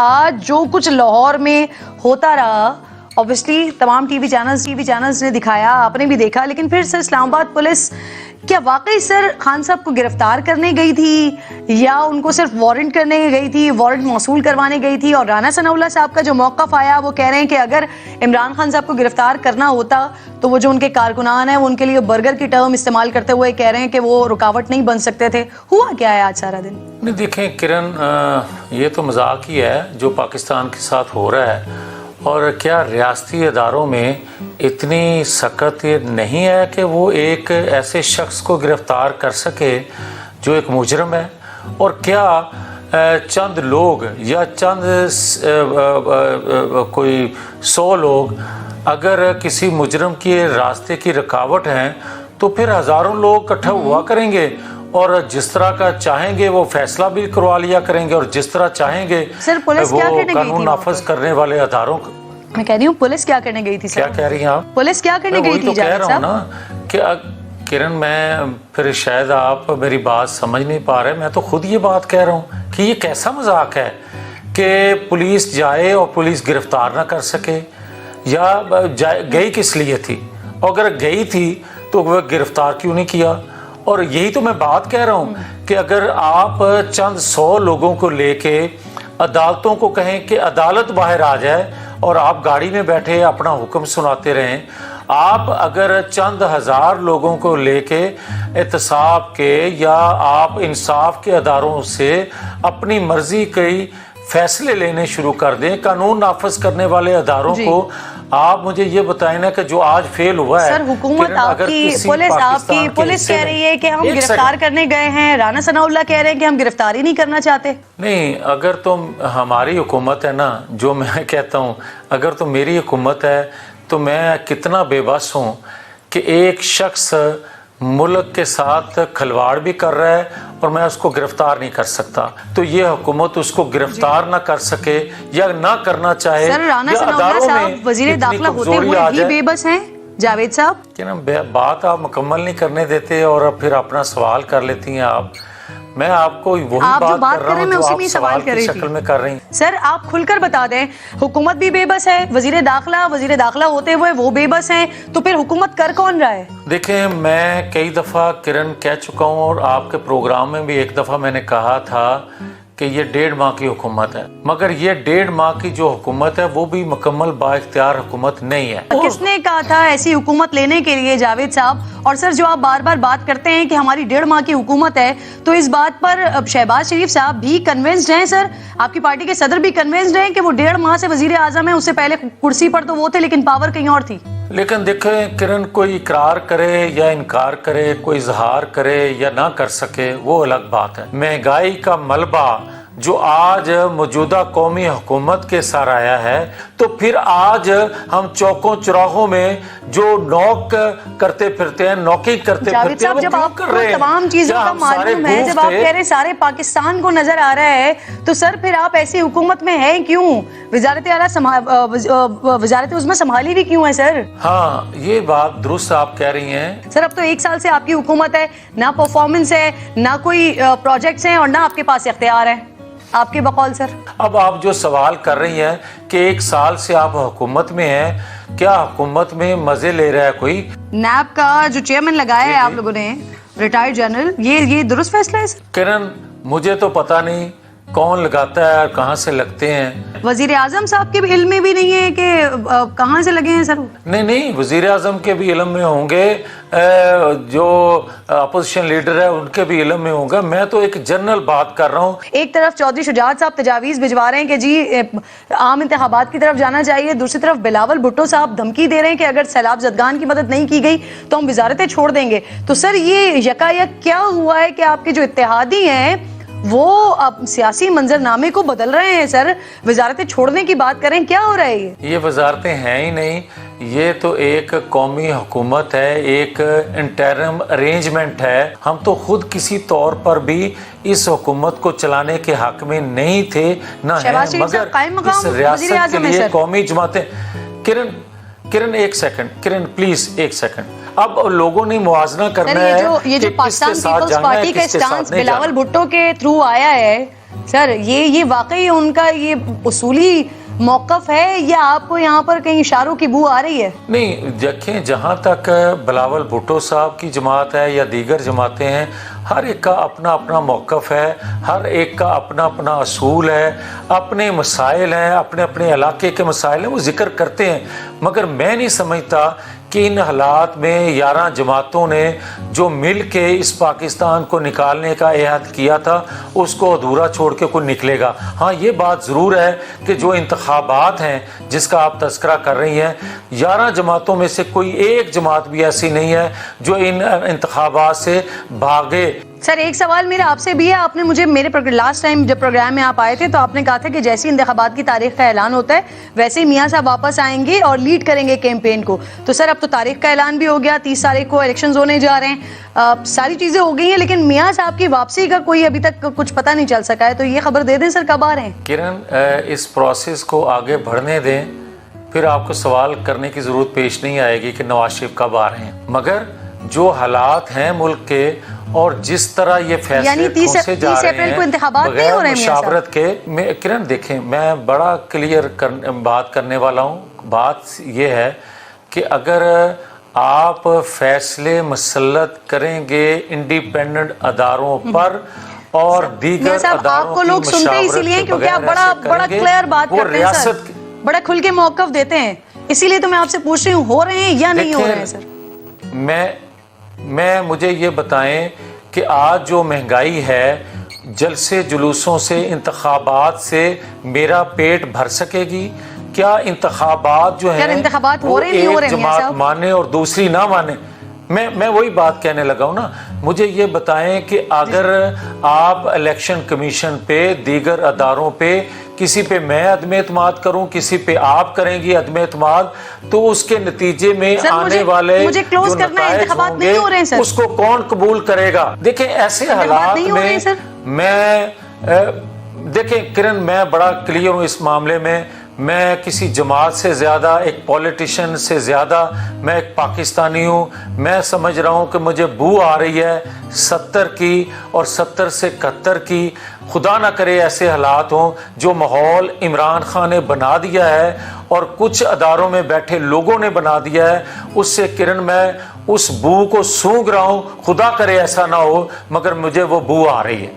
آج جو کچھ لاہور میں ہوتا رہا obviously تمام ٹی وی چینلز نے دکھایا, آپ نے بھی دیکھا, لیکن پھر سر اسلام آباد پولیس کیا واقعی سر خان صاحب کو گرفتار کرنے گئی تھی یا ان کو صرف وارنٹ کرنے گئی تھی, وارنٹ موصول کروانے گئی تھی؟ اور رانا ثناء اللہ صاحب کا جو موقف آیا وہ کہہ رہے ہیں کہ اگر عمران خان صاحب کو گرفتار کرنا ہوتا تو وہ جو ان کے کارکنان ہیں وہ ان کے لیے برگر کی ٹرم استعمال کرتے ہوئے کہہ رہے ہیں کہ وہ رکاوٹ نہیں بن سکتے تھے. ہوا کیا ہے آج سارا دن؟ نہیں دیکھیں کرن, یہ تو مذاق ہی ہے جو پاکستان کے ساتھ ہو رہا ہے. اور کیا ریاستی اداروں میں اتنی سخت نہیں ہے کہ وہ ایک ایسے شخص کو گرفتار کر سکے جو ایک مجرم ہے؟ اور کیا چند لوگ یا چند کوئی 100 لوگ اگر کسی مجرم کے راستے کی رکاوٹ ہیں تو پھر ہزاروں لوگ اکٹھا ہوا کریں گے اور جس طرح کا چاہیں گے وہ فیصلہ بھی کروا لیا کریں گے اور جس طرہ چاہیں گے وہ قانون نافذ کرنے والے اداروں کو. میں کہہ رہی ہوں پولیس کیا کرنے گئی تھی سر؟ کیا کہہ رہی ہیں آپ؟ پولیس کیا کرنے گئی تھی جاوید صاحب؟ نا کہ کرن میں پھر شاید آپ میری بات سمجھ نہیں پا رہے. میں تو خود یہ بات کہہ رہا ہوں کہ یہ کیسا مذاق ہے کہ پولیس جائے اور پولیس گرفتار نہ کر سکے. یا گئی کس لیے تھی؟ اور اگر گئی تھی تو وہ گرفتار کیوں نہیں کیا؟ اور یہی تو میں بات کہہ رہا ہوں کہ اگر آپ چند 100 لوگوں کو لے کے عدالتوں کو کہیں کہ عدالت باہر آ جائے اور آپ گاڑی میں بیٹھے اپنا حکم سناتے رہیں, آپ اگر چند ہزار لوگوں کو لے کے احتساب کے یا آپ انصاف کے اداروں سے اپنی مرضی کے فیصلے لینے شروع کر دیں, قانون نافذ کرنے والے اداروں کو, آپ مجھے یہ بتائیں نا کہ جو آج فیل ہوا ہے سر, حکومت آپ کی, پولیس کہہ رہی ہے کہ ہم گرفتار کرنے گئے ہیں, رانا ثناء اللہ کہہ رہے ہیں کہ ہم گرفتاری نہیں کرنا چاہتے. نہیں, اگر تم ہماری حکومت ہے نا, جو میں کہتا ہوں اگر تو میری حکومت ہے تو میں کتنا بے بس ہوں کہ ایک شخص ملک کے ساتھ کھلواڑ بھی کر رہا ہے اور میں اس کو گرفتار نہیں کر سکتا. تو یہ حکومت اس کو گرفتار نہ کر سکے یا نہ کرنا چاہے. سر رانا ثناء اللہ صاحب وزیر داخلہ ہوتے ہوئے بھی بے بس ہیں جاوید صاحب؟ کہ نا بات آپ مکمل نہیں کرنے دیتے اور پھر اپنا سوال کر لیتی ہیں آپ. میں آپ کو وہی بات کر رہا ہوں جو آپ سوال کی شکل میں کر رہی ہیں. سر آپ کھل کر بتا دیں, حکومت بھی بے بس ہے, وزیر داخلہ ہوتے ہوئے وہ بے بس ہیں, تو پھر حکومت کر کون رہا ہے؟ دیکھیں میں کئی دفعہ کرن کہہ چکا ہوں اور آپ کے پروگرام میں بھی ایک دفعہ میں نے کہا تھا کہ یہ 1.5 ماہ کی حکومت ہے, مگر یہ 1.5 ماہ کی جو حکومت ہے وہ بھی مکمل با اختیار حکومت نہیں ہے. کس نے کہا تھا ایسی حکومت لینے کے لیے جاوید صاحب؟ اور سر جو آپ بار بار بات کرتے ہیں کہ ہماری 1.5 ماہ کی حکومت ہے, تو اس بات پر شہباز شریف صاحب بھی کنونسڈ ہیں سر, آپ کی پارٹی کے صدر بھی کنونسڈ ہیں کہ وہ 1.5 ماہ سے وزیر اعظم ہیں, اس سے پہلے کرسی پر تو وہ تھے لیکن پاور کہیں اور تھی. لیکن دیکھیں کرن, کوئی اقرار کرے یا انکار کرے, کوئی اظہار کرے یا نہ کر سکے, وہ الگ بات ہے. مہنگائی کا ملبہ جو آج موجودہ قومی حکومت کے سر آیا ہے, تو پھر آج ہم چوکوں چراہوں میں جو نوک کرتے پھرتے ہیں, نوکی کرتے پھرتے ہیں, جب آپ کو تمام چیزوں کا معلوم ہے, جب آپ کہہ رہے سارے پاکستان کو نظر آ رہا ہے, تو سر پھر آپ ایسی حکومت میں ہیں کیوں؟ وزارت عظمیٰ سنبھالی بھی کیوں ہے سر؟ ہاں یہ بات درست آپ کہہ رہی ہیں سر. اب تو 1 سال سے آپ کی حکومت ہے, نہ پرفارمنس ہے, نہ کوئی پروجیکٹس ہیں اور نہ آپ کے پاس اختیار ہے آپ کے بقول سر. اب آپ جو سوال کر رہی ہیں کہ 1 سال سے آپ حکومت میں ہیں, کیا حکومت میں مزے لے رہا ہے کوئی؟ نیب کا جو چیئرمین لگایا ہے آپ لوگوں نے, ریٹائرڈ جنرل, یہ درست فیصلہ ہے سر؟ کرن مجھے تو پتہ نہیں کون لگاتا ہے اور کہاں سے لگتے ہیں. وزیر اعظم صاحب کے بھی علم میں بھی نہیں ہے کہ کہاں سے لگے ہیں سر؟ نہیں, وزیر اعظم کے بھی علم میں ہوں گے, جو اپوزیشن لیڈر ہے ان کے بھی علم میں ہوں گا. میں تو ایک جنرل بات کر رہا ہوں. ایک طرف چودھری شجاعت صاحب تجاویز بھجوا رہے ہیں کہ جی عام انتخابات کی طرف جانا چاہیے, دوسری طرف بلاول بھٹو صاحب دھمکی دے رہے ہیں کہ اگر سیلاب زدگان کی مدد نہیں کی گئی تو ہم وزارتیں چھوڑ دیں گے. تو سر یہ یکایک کیا ہوا ہے کہ آپ کے جو اتحادی ہیں وہ اب سیاسی منظرنامے کو بدل رہے ہیں سر, وزارتیں چھوڑنے کی بات کریں, کیا ہو رہا ہے یہ وزارتیں ہیں ہی نہیں, یہ تو ایک قومی حکومت ہے, ایک انٹرم ارینجمنٹ ہے. ہم تو خود کسی طور پر بھی اس حکومت کو چلانے کے حق میں نہیں تھے, نہ ہیں, مگر اس ریاست کے لیے قومی جماعتیں. کرن 1 سیکنڈ, کرن پلیز 1 سیکنڈ. اب لوگوں نے موازنہ کرنا ہے یہ جو پاکستان پیپلز پارٹی کا اسٹانس بلاول بھٹو کے تھرو آیا ہے سر یہ واقعی ان کا یہ اصولی موقف ہے یا آپ کو یہاں پر کہیں اشاروں کی بو آ رہی ہے؟ نہیں دیکھیں، جہاں تک بلاول بھٹو صاحب کی جماعت ہے یا دیگر جماعتیں ہیں، ہر ایک کا اپنا اپنا موقف ہے، ہر ایک کا اپنا اپنا اصول ہے، اپنے مسائل ہیں، اپنے اپنے علاقے کے مسائل ہیں، وہ ذکر کرتے ہیں. مگر میں نہیں سمجھتا کہ ان حالات میں 11 جماعتوں نے جو مل کے اس پاکستان کو نکالنے کا عہد کیا تھا اس کو ادھورا چھوڑ کے کوئی نکلے گا. ہاں یہ بات ضرور ہے کہ جو انتخابات ہیں جس کا آپ تذکرہ کر رہی ہیں، 11 جماعتوں میں سے کوئی ایک جماعت بھی ایسی نہیں ہے جو ان انتخابات سے بھاگے. سر ایک سوال میرا آپ سے بھی ہے. آپ نے مجھے میرے لاسٹ ٹائم جب پروگرام میں آپ آئے تھے تو آپ نے کہا تھا کہ جیسے انتخابات کی تاریخ کا اعلان ہوتا ہے ویسے ہی میاں صاحب واپس آئیں گے اور لیڈ کریں گے کیمپین کو. تو سر اب تو تاریخ کا اعلان بھی ہو گیا، 30 تاریخ کو الیکشنز ہونے جا رہے ہیں، ساری چیزیں ہو گئی ہیں، لیکن میاں صاحب کی واپسی کا کوئی ابھی تک کچھ پتہ نہیں چل سکا ہے. تو یہ خبر دے دیں سر کب آ رہے ہیں؟ کرن، اس پروسیس کو آگے بڑھنے دیں، پھر آپ کو سوال کرنے کی ضرورت پیش نہیں آئے گی کہ نواز شریف کب آ رہے ہیں. مگر جو حالات ہیں ملک کے اور جس طرح یہ فیصلے ٹھونسے جا رہے ہیں بغیر مشاورت کے، کرن دیکھیں میں بڑا کلیئر بات کرنے والا ہوں. بات یہ ہے کہ اگر آپ فیصلے مسلط کریں گے انڈیپینڈنٹ اداروں پر اور دیگر اداروں کی مشاورت کے بغیر ایسے کریں گے، وہ ریاست بڑا کھل کے موقف دیتے ہیں. اسی لیے تو میں آپ سے پوچھ رہی ہوں ہو رہے ہیں یا نہیں ہو رہے ہیں سر؟ مجھے یہ بتائیں کہ آج جو مہنگائی ہے، جلسے جلوسوں سے، انتخابات سے میرا پیٹ بھر سکے گی؟ کیا انتخابات جو ہیں وہ ایک جماعت مانے اور دوسری نہ مانے؟ میں وہی بات کہنے لگا ہوں نا. مجھے یہ بتائیں کہ اگر آپ الیکشن کمیشن پہ، دیگر اداروں پہ، کسی پہ میں عدم اعتماد کروں، کسی پہ آپ کریں گی عدم اعتماد، تو اس کے نتیجے میں آنے والے جو نتائج ہوں گے اس کو کون قبول کرے گا؟ دیکھیں ایسے حالات میں دیکھیں کرن، میں بڑا کلیئر ہوں اس معاملے میں. میں کسی جماعت سے زیادہ، ایک پولیٹیشین سے زیادہ میں ایک پاکستانی ہوں. میں سمجھ رہا ہوں کہ مجھے بو آ رہی ہے 70 کی اور 70 سے 71 کی. خدا نہ کرے ایسے حالات ہوں. جو ماحول عمران خان نے بنا دیا ہے اور کچھ اداروں میں بیٹھے لوگوں نے بنا دیا ہے، اس سے کرن میں اس بو کو سونگھ رہا ہوں. خدا کرے ایسا نہ ہو، مگر مجھے وہ بو آ رہی ہے.